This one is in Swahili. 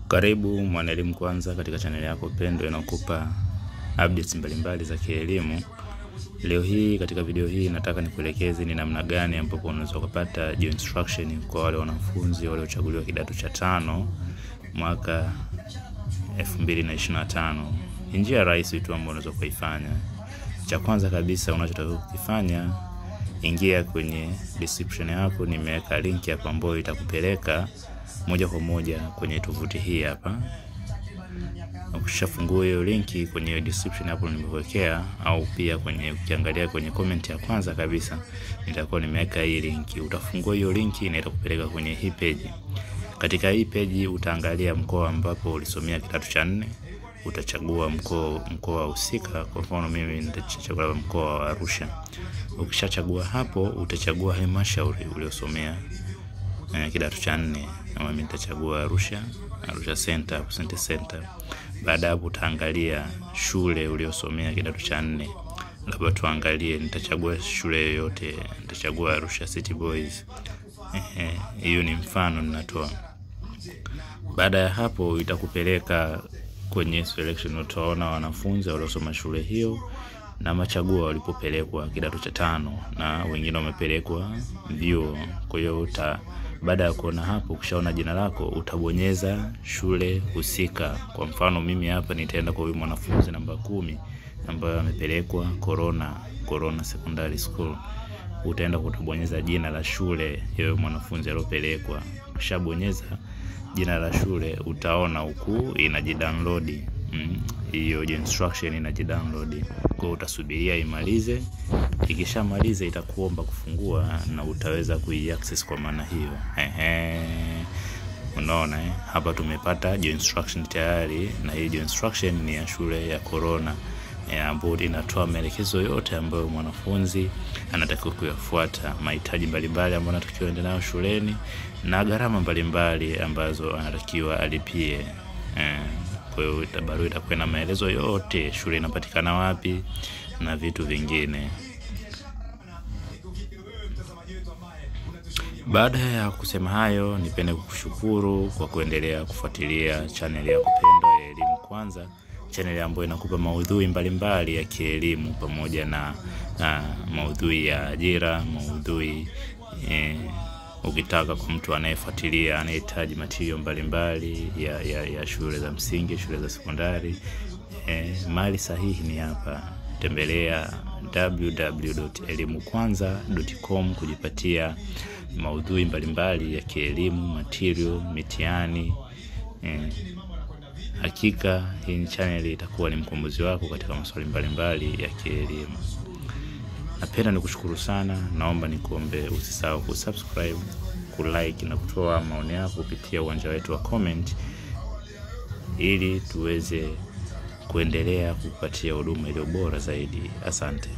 Karibu Mwanaelimu Kwanza katika channel yako pendwa inayokupa updates mbalimbali za kielimu. Leo hii katika video hii nataka nikuelekeze ni namna gani ambapo unaweza kupata instruction kwa wale wanafunzi waliochaguliwa kidato cha 5 mwaka 2025. Njia rahisi tu ambayo unaweza kuifanya. Cha kwanza kabisa unachotakiwa kufanya, ingia kwenye description yako, nimeweka link hapa ambayo itakupeleka moja kwa moja kwenye tovuti hii hapa. Ukishafungua hiyo link kwenye hiyo description hapo nimewekea, au pia kwenye ukiangalia kwenye comment ya kwanza kabisa nitakuwa nimeweka hii link. Utafungua hiyo link na itakupeleka kwenye hii page. Katika hii page utaangalia mkoa ambapo ulisomea kidato cha 4. Utachagua mkoa husika. Kwa mfano mimi nitachagua mkoa wa Arusha. Ukishachagua hapo utachagua halmashauri uliosomea kidato cha 4. Na mimi nitachagua Arusha Center, Center. Baada hapo utaangalia shule uliosomea kidato cha 4. Labda tuangalie, nitachagua shule yoyote, nitachagua Arusha City Boys. Hiyo ni mfano ninatoa. Baada ya hapo itakupeleka kwenye selection, utaona wanafunzi waliosoma shule hiyo na machaguo walipopelekwa kidato cha 5, na wengine wamepelekwa vyuo. Kwa hiyo baada ya kuona hapo, ukishaona jina lako utabonyeza shule husika. Kwa mfano mimi hapa nitaenda kwa huyu mwanafunzi namba 10 ambaye amepelekwa Corona Secondary School. Utaenda kutabonyeza jina la shule hiyo mwanafunzi aliyopelekwa. Ukishabonyeza jina la shule utaona huku inajidownload. Hiyo instruction inajidownload. Kwa utasubiria imalize. Ikishamaliza itakuomba kufungua na utaweza kuiaccess kwa maana hiyo. Unaona hapa tumepata instruction tayari, na hii instruction ni ya shule ya Corona ambayo inatoa maelekezo yote ambayo mwanafunzi anatakiwa kuyafuata, mahitaji mbalimbali ambayo anatakiwa aende nayo shuleni na gharama mbalimbali ambazo anatakiwa alipie. Kwa hiyo barua itakuwa na maelezo yote, shule inapatikana wapi na vitu vingine. Baada ya kusema hayo, nipende kukushukuru kwa kuendelea kufuatilia channel yako pendwa ya Elimu Kwanza, channel ambayo inakupa maudhui mbalimbali ya kielimu pamoja na maudhui ya ajira, maudhui ukitaka kwa mtu anayefuatilia, anahitaji material mbalimbali ya shule za msingi, shule za sekondari. Mahali sahihi ni hapa. Tembelea www.elimukwanza.com kujipatia maudhui mbalimbali ya kielimu, material, mitihani. Hakika hii channel itakuwa ni mkombozi wako katika maswali mbalimbali ya kielimu. Napenda nikushukuru sana. Naomba nikuombe usisahau kusubscribe, kulike na kutoa maoni yako kupitia uwanja wetu wa comment, ili tuweze kuendelea kukupatia huduma iliyo bora zaidi. Asante.